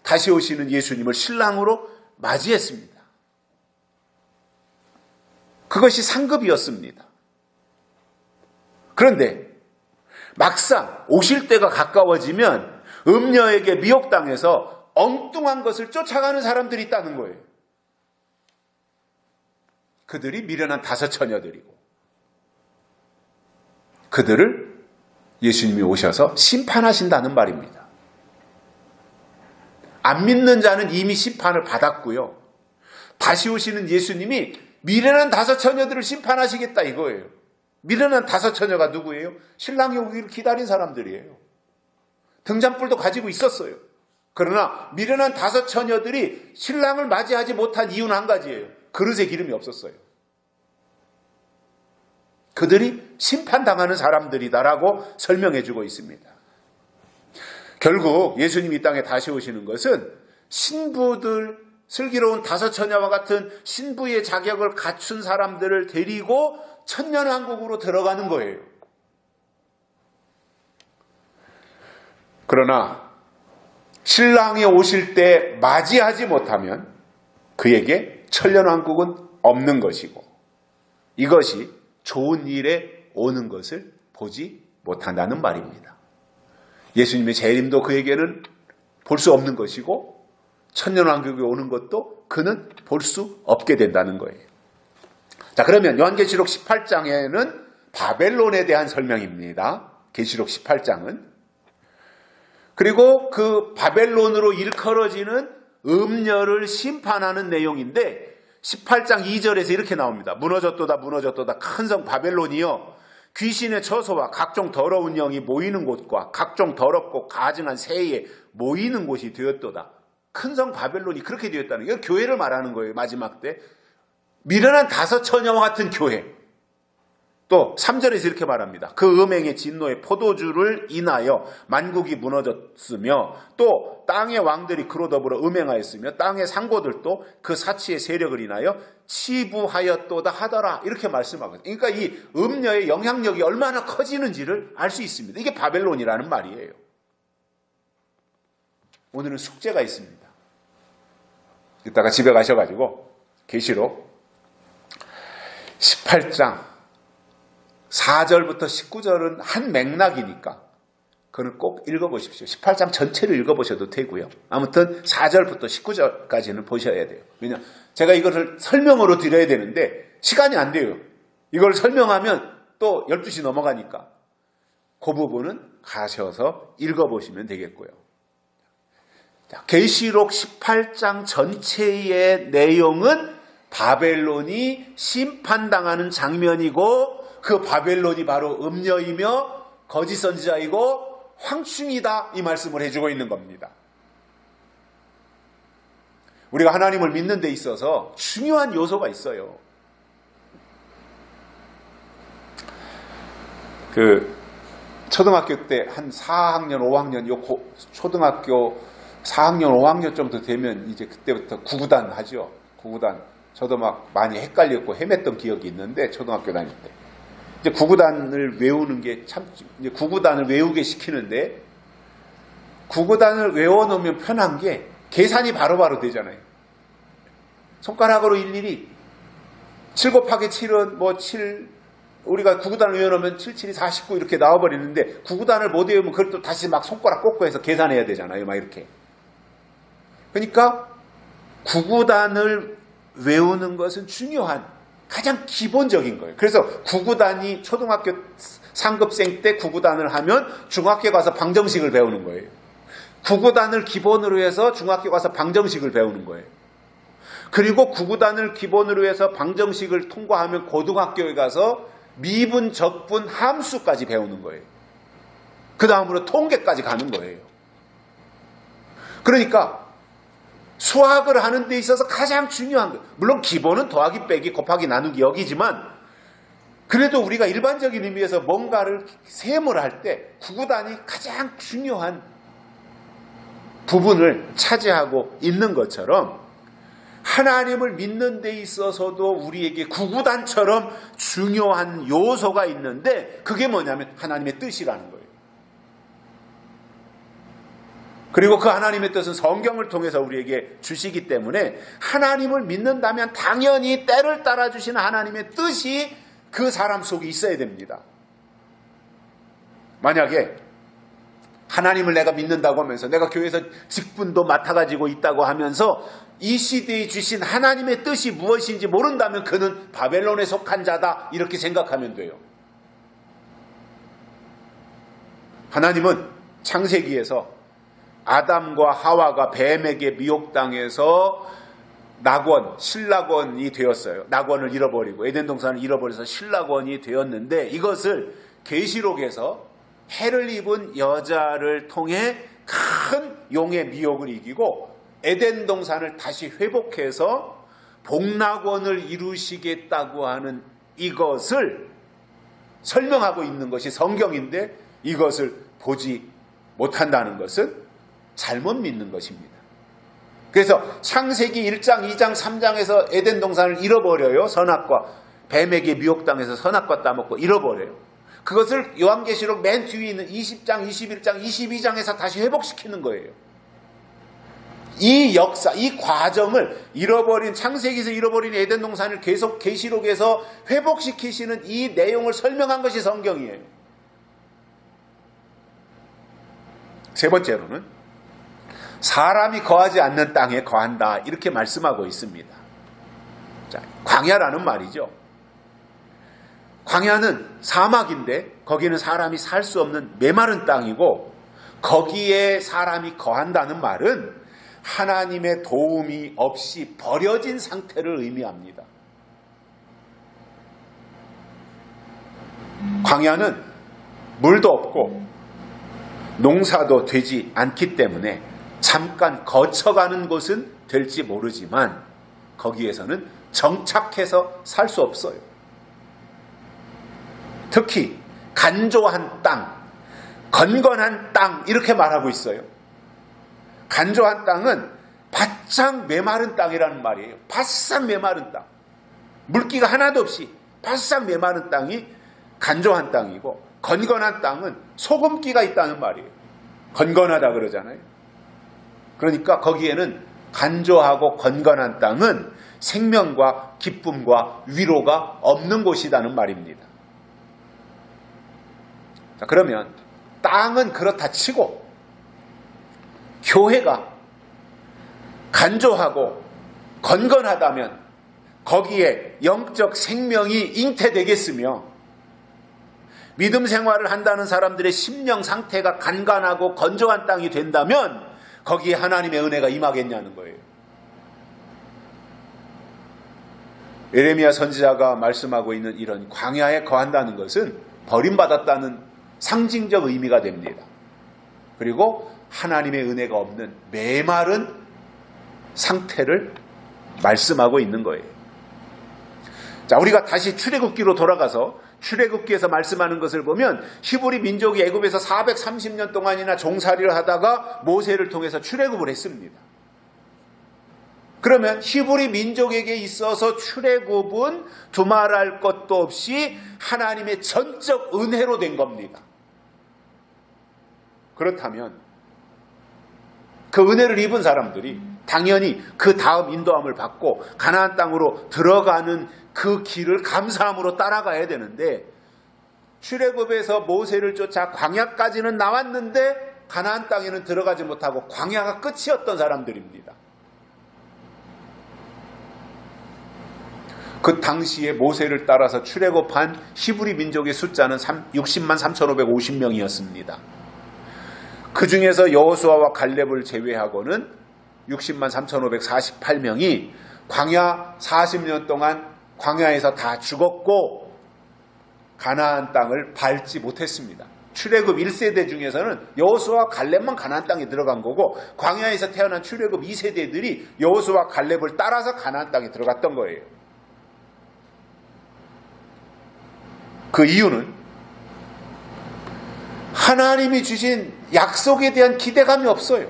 다시 오시는 예수님을 신랑으로 맞이했습니다. 그것이 상급이었습니다. 그런데 막상 오실 때가 가까워지면 음녀에게 미혹당해서 엉뚱한 것을 쫓아가는 사람들이 있다는 거예요. 그들이 미련한 5 처녀들이고 그들을 예수님이 오셔서 심판하신다는 말입니다. 안 믿는 자는 이미 심판을 받았고요. 다시 오시는 예수님이 미련한 5 처녀들을 심판하시겠다 이거예요. 미련한 5 처녀가 누구예요? 신랑이 오기를 기다린 사람들이에요. 등잔불도 가지고 있었어요. 그러나 미련한 5 처녀들이 신랑을 맞이하지 못한 이유는 한 가지예요. 그릇에 기름이 없었어요. 그들이 심판당하는 사람들이다라고 설명해주고 있습니다. 결국 예수님이 이 땅에 다시 오시는 것은 신부들 슬기로운 다섯 처녀와 같은 신부의 자격을 갖춘 사람들을 데리고 천년왕국으로 들어가는 거예요. 그러나 신랑이 오실 때 맞이하지 못하면 그에게 천년왕국은 없는 것이고 이것이 좋은 일에 오는 것을 보지 못한다는 말입니다. 예수님의 재림도 그에게는 볼 수 없는 것이고 천년왕국에 오는 것도 그는 볼 수 없게 된다는 거예요. 자, 그러면 요한계시록 18장에는 바벨론에 대한 설명입니다. 계시록 18장은. 그리고 그 바벨론으로 일컬어지는 음녀를 심판하는 내용인데 18장 2절에서 이렇게 나옵니다. 무너졌도다 무너졌도다 큰 성 바벨론이여 귀신의 처소와 각종 더러운 영이 모이는 곳과 각종 더럽고 가증한 새에 모이는 곳이 되었도다. 큰 성 바벨론이 그렇게 되었다는 게 교회를 말하는 거예요. 마지막 때 미련한 다섯 처녀와 같은 교회. 또 3절에서 이렇게 말합니다. 그 음행의 진노의 포도주를 인하여 만국이 무너졌으며 또 땅의 왕들이 그로 더불어 음행하였으며 땅의 상고들도 그 사치의 세력을 인하여 치부하였도다 하더라. 이렇게 말씀하거든요. 그러니까 이 음녀의 영향력이 얼마나 커지는지를 알 수 있습니다. 이게 바벨론이라는 말이에요. 오늘은 숙제가 있습니다. 이따가 집에 가셔가지고 계시록 18장 4절부터 19절은 한 맥락이니까 그건 꼭 읽어보십시오. 18장 전체를 읽어보셔도 되고요. 아무튼 4절부터 19절까지는 보셔야 돼요. 왜냐하면 제가 이것을 설명으로 드려야 되는데 시간이 안 돼요. 이걸 설명하면 또 12시 넘어가니까 그 부분은 가셔서 읽어보시면 되겠고요. 계시록 18장 전체의 내용은 바벨론이 심판당하는 장면이고 그 바벨론이 바로 음녀이며 거짓 선지자이고 황충이다 이 말씀을 해주고 있는 겁니다. 우리가 하나님을 믿는 데 있어서 중요한 요소가 있어요. 그 초등학교 때 한 4학년, 5학년 초등학교 4학년, 5학년 정도 되면 이제 그때부터 구구단 하죠. 구구단. 저도 막 많이 헷갈렸고 헤맸던 기억이 있는데 초등학교 다닐 때. 이제 구구단을 외우는 게 참, 이제 구구단을 외우게 시키는데 구구단을 외워놓으면 편한 게 계산이 바로바로 되잖아요. 손가락으로 일일이 7 곱하기 7은 뭐 7, 우리가 구구단을 외워놓으면 7, 7이 49 이렇게 나와버리는데 구구단을 못 외우면 그걸 또 다시 막 손가락 꽂고 해서 계산해야 되잖아요. 막 이렇게. 그러니까 구구단을 외우는 것은 중요한 가장 기본적인 거예요. 그래서 구구단이 초등학교 상급생 때 구구단을 하면 중학교 가서 방정식을 배우는 거예요. 구구단을 기본으로 해서 중학교 가서 방정식을 배우는 거예요. 그리고 구구단을 기본으로 해서 방정식을 통과하면 고등학교에 가서 미분, 적분, 함수까지 배우는 거예요. 그 다음으로 통계까지 가는 거예요. 그러니까 수학을 하는 데 있어서 가장 중요한 것, 물론 기본은 더하기 빼기 곱하기 나누기 여기지만 그래도 우리가 일반적인 의미에서 뭔가를 셈을 할 때 구구단이 가장 중요한 부분을 차지하고 있는 것처럼 하나님을 믿는 데 있어서도 우리에게 구구단처럼 중요한 요소가 있는데 그게 뭐냐면 하나님의 뜻이라는 거예요. 그리고 그 하나님의 뜻은 성경을 통해서 우리에게 주시기 때문에 하나님을 믿는다면 당연히 때를 따라 주시는 하나님의 뜻이 그 사람 속에 있어야 됩니다. 만약에 하나님을 내가 믿는다고 하면서 내가 교회에서 직분도 맡아가지고 있다고 하면서 이 시대에 주신 하나님의 뜻이 무엇인지 모른다면 그는 바벨론에 속한 자다 이렇게 생각하면 돼요. 하나님은 창세기에서 아담과 하와가 뱀에게 미혹당해서 낙원, 신락원이 되었어요. 낙원을 잃어버리고 에덴 동산을 잃어버려서 신락원이 되었는데 이것을 계시록에서 해를 입은 여자를 통해 큰 용의 미혹을 이기고 에덴 동산을 다시 회복해서 복락원을 이루시겠다고 하는 이것을 설명하고 있는 것이 성경인데 이것을 보지 못한다는 것은 잘못 믿는 것입니다. 그래서 창세기 1장, 2장, 3장에서 에덴 동산을 잃어버려요. 선악과 뱀에게 미혹당해서 선악과 따먹고 잃어버려요. 그것을 요한계시록 맨 뒤에 있는 20장, 21장, 22장에서 다시 회복시키는 거예요. 이 역사, 이 과정을 창세기에서 잃어버린 에덴 동산을 계속 계시록에서 회복시키시는 이 내용을 설명한 것이 성경이에요. 세 번째로는 사람이 거하지 않는 땅에 거한다, 이렇게 말씀하고 있습니다. 자, 광야라는 말이죠. 광야는 사막인데 거기는 사람이 살 수 없는 메마른 땅이고, 거기에 사람이 거한다는 말은 하나님의 도움이 없이 버려진 상태를 의미합니다. 광야는 물도 없고 농사도 되지 않기 때문에 잠깐 거쳐가는 곳은 될지 모르지만 거기에서는 정착해서 살 수 없어요. 특히 간조한 땅, 건건한 땅, 이렇게 말하고 있어요. 간조한 땅은 바짝 메마른 땅이라는 말이에요. 바싹 메마른 땅. 물기가 하나도 없이 바싹 메마른 땅이 간조한 땅이고, 건건한 땅은 소금기가 있다는 말이에요. 건건하다 그러잖아요. 그러니까 거기에는 간조하고 건건한 땅은 생명과 기쁨과 위로가 없는 곳이라는 말입니다. 자, 그러면 땅은 그렇다 치고 교회가 간조하고 건건하다면 거기에 영적 생명이 잉태되겠으며, 믿음 생활을 한다는 사람들의 심령 상태가 간간하고 건조한 땅이 된다면 거기에 하나님의 은혜가 임하겠냐는 거예요. 예레미야 선지자가 말씀하고 있는 이런 광야에 거한다는 것은 버림받았다는 상징적 의미가 됩니다. 그리고 하나님의 은혜가 없는 메마른 상태를 말씀하고 있는 거예요. 자, 우리가 다시 출애굽기로 돌아가서 출애굽기에서 말씀하는 것을 보면 히브리 민족이 애굽에서 430년 동안이나 종살이를 하다가 모세를 통해서 출애굽을 했습니다. 그러면 히브리 민족에게 있어서 출애굽은 두말할 것도 없이 하나님의 전적 은혜로 된 겁니다. 그렇다면 그 은혜를 입은 사람들이 당연히 그 다음 인도함을 받고 가나안 땅으로 들어가는 그 길을 감사함으로 따라가야 되는데, 출애굽에서 모세를 쫓아 광야까지는 나왔는데 가나안 땅에는 들어가지 못하고 광야가 끝이었던 사람들입니다. 그 당시에 모세를 따라서 출애굽한 히브리 민족의 숫자는 60만 3,550명이었습니다. 그 중에서 여호수아와 갈렙을 제외하고는 60만 3,548명이 광야 40년 동안 광야에서 다 죽었고 가나안 땅을 밟지 못했습니다. 출애굽 1세대 중에서는 여호수아와 갈렙만 가나안 땅에 들어간 거고, 광야에서 태어난 출애굽 2세대들이 여호수아와 갈렙을 따라서 가나안 땅에 들어갔던 거예요. 그 이유는 하나님이 주신 약속에 대한 기대감이 없어요.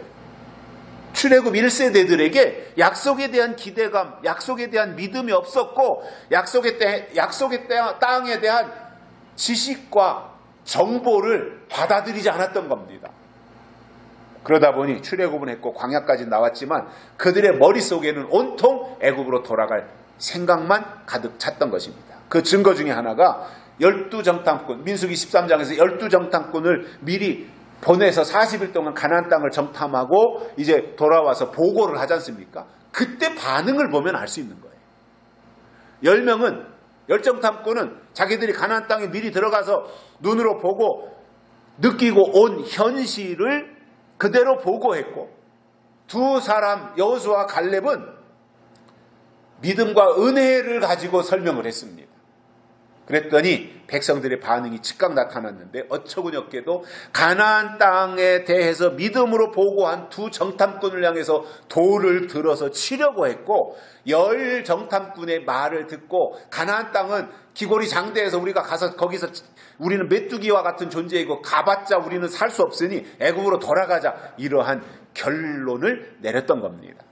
출애굽 1세대들에게 약속에 대한 기대감, 약속에 대한 믿음이 없었고, 약속의 땅에 대한 지식과 정보를 받아들이지 않았던 겁니다. 그러다 보니 출애굽은 했고 광야까지 나왔지만 그들의 머릿속에는 온통 애굽으로 돌아갈 생각만 가득 찼던 것입니다. 그 증거 중에 하나가 12정탐꾼, 민수기 13장에서 12정탐꾼을 미리 보내서 40일 동안 가나안 땅을 정탐하고 이제 돌아와서 보고를 하지 않습니까? 그때 반응을 보면 알 수 있는 거예요. 10명은, 10정탐꾼은 자기들이 가나안 땅에 미리 들어가서 눈으로 보고 느끼고 온 현실을 그대로 보고했고, 두 사람 여호수아와 갈렙은 믿음과 은혜를 가지고 설명을 했습니다. 그랬더니 백성들의 반응이 즉각 나타났는데, 어처구니없게도 가나안 땅에 대해서 믿음으로 보고한 두 정탐꾼을 향해서 돌을 들어서 치려고 했고, 10 정탐꾼의 말을 듣고 가나안 땅은 기골이 장대해서 우리가 가서 거기서 우리는 메뚜기와 같은 존재이고 가봤자 우리는 살 수 없으니 애굽으로 돌아가자, 이러한 결론을 내렸던 겁니다.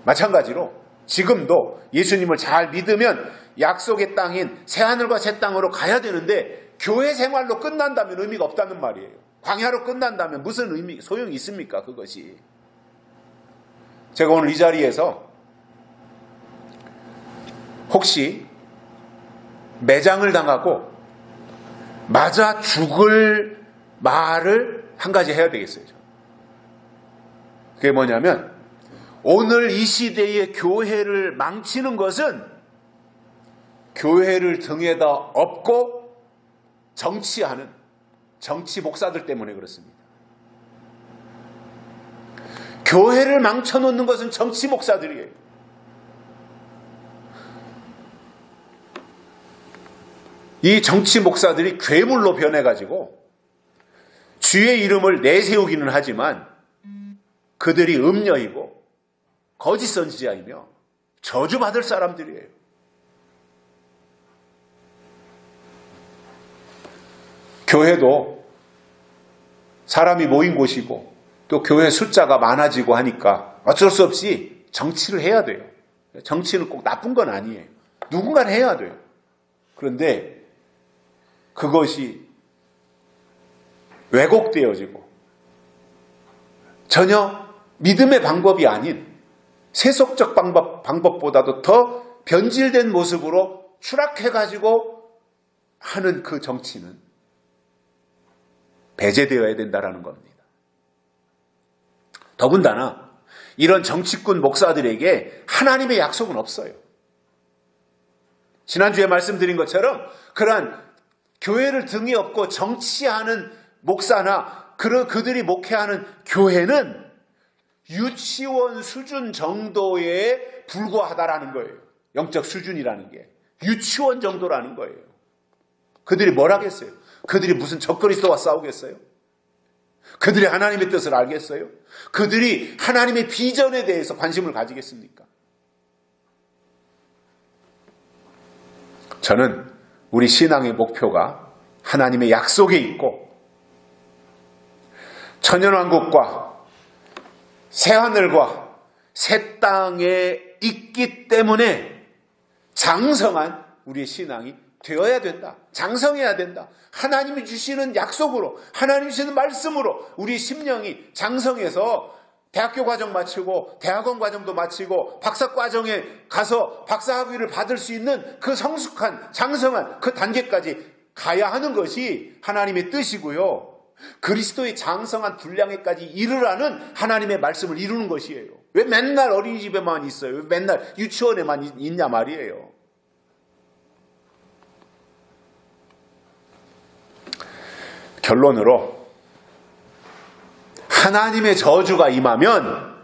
마찬가지로 지금도 예수님을 잘 믿으면 약속의 땅인 새하늘과 새 땅으로 가야 되는데 교회 생활로 끝난다면 의미가 없다는 말이에요. 광야로 끝난다면 무슨 소용이 있습니까? 그것이. 제가 오늘 이 자리에서 혹시 매장을 당하고 맞아 죽을 말을 한 가지 해야 되겠어요. 그게 뭐냐면 오늘 이 시대의 교회를 망치는 것은 교회를 등에다 업고 정치하는 정치 목사들 때문에 그렇습니다. 교회를 망쳐놓는 것은 정치 목사들이에요. 이 정치 목사들이 괴물로 변해가지고 주의 이름을 내세우기는 하지만 그들이 음녀이고 거짓 선지자이며 저주받을 사람들이에요. 교회도 사람이 모인 곳이고 또 교회 숫자가 많아지고 하니까 어쩔 수 없이 정치를 해야 돼요. 정치는 꼭 나쁜 건 아니에요. 누군가는 해야 돼요. 그런데 그것이 왜곡되어지고 전혀 믿음의 방법이 아닌 세속적 방법보다도 더 변질된 모습으로 추락해가지고 하는 그 정치는 배제되어야 된다는 겁니다. 더군다나 이런 정치꾼 목사들에게 하나님의 약속은 없어요. 지난주에 말씀드린 것처럼 그러한 교회를 등에 업고 정치하는 목사나 그들이 목회하는 교회는 유치원 수준 정도에 불과하다라는 거예요. 영적 수준이라는 게 유치원 정도라는 거예요. 그들이 뭘 하겠어요? 그들이 무슨 적그리스도와 싸우겠어요? 그들이 하나님의 뜻을 알겠어요? 그들이 하나님의 비전에 대해서 관심을 가지겠습니까? 저는 우리 신앙의 목표가 하나님의 약속에 있고 천연왕국과 새하늘과 새 땅에 있기 때문에 장성한 우리의 신앙이 되어야 된다. 장성해야 된다. 하나님이 주시는 약속으로, 하나님이 주시는 말씀으로 우리 심령이 장성해서 대학교 과정 마치고 대학원 과정도 마치고 박사 과정에 가서 박사학위를 받을 수 있는 그 성숙한 장성한 그 단계까지 가야 하는 것이 하나님의 뜻이고요. 그리스도의 장성한 분량에까지 이르라는 하나님의 말씀을 이루는 것이에요. 왜 맨날 어린이집에만 있어요? 왜 맨날 유치원에만 있냐 말이에요. 결론으로 하나님의 저주가 임하면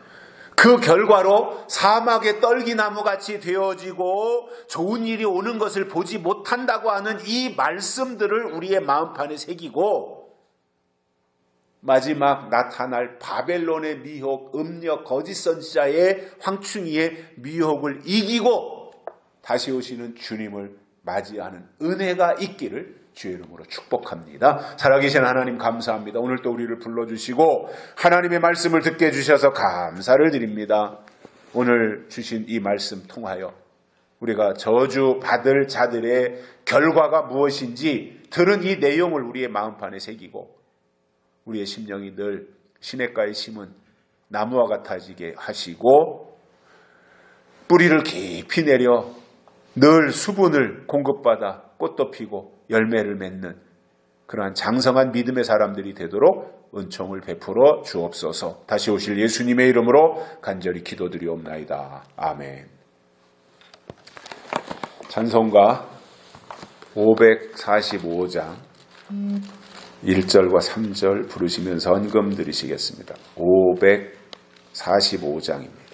그 결과로 사막의 떨기나무같이 되어지고 좋은 일이 오는 것을 보지 못한다고 하는 이 말씀들을 우리의 마음판에 새기고 마지막 나타날 바벨론의 미혹, 음력, 거짓 선지자의 황충이의 미혹을 이기고 다시 오시는 주님을 맞이하는 은혜가 있기를 주의 이름으로 축복합니다. 살아계신 하나님 감사합니다. 오늘 또 우리를 불러주시고 하나님의 말씀을 듣게 해주셔서 감사를 드립니다. 오늘 주신 이 말씀 통하여 우리가 저주받을 자들의 결과가 무엇인지 들은 이 내용을 우리의 마음판에 새기고 우리의 심령이 늘 시냇가에 심은 나무와 같아지게 하시고 뿌리를 깊이 내려 늘 수분을 공급받아 꽃도 피고 열매를 맺는 그러한 장성한 믿음의 사람들이 되도록 은총을 베풀어 주옵소서. 다시 오실 예수님의 이름으로 간절히 기도드리옵나이다. 아멘. 찬송가 545장 1절과 3절 부르시면서 헌금 드리시겠습니다. 545장입니다.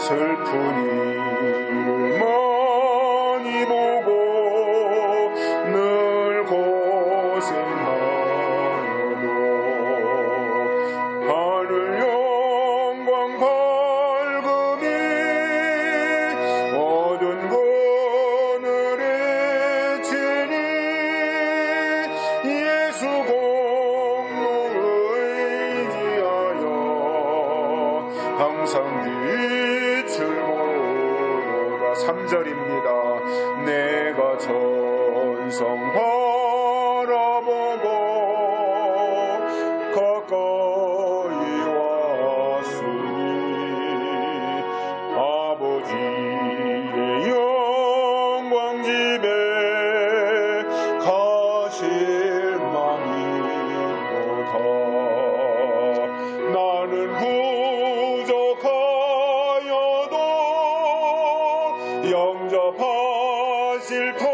슬픈 일을 많이 보고 늘 고생하여도 하늘 영광 밝음이 어두운 그늘에 지니 예수 공로 의지하여 항상 빛을 보노라. 3절입니다. 내가 전성 바라보고 가까이 왔으니 아버지의 영광 집에 가실 망이로다. 나는 부족하여도 영접하실 터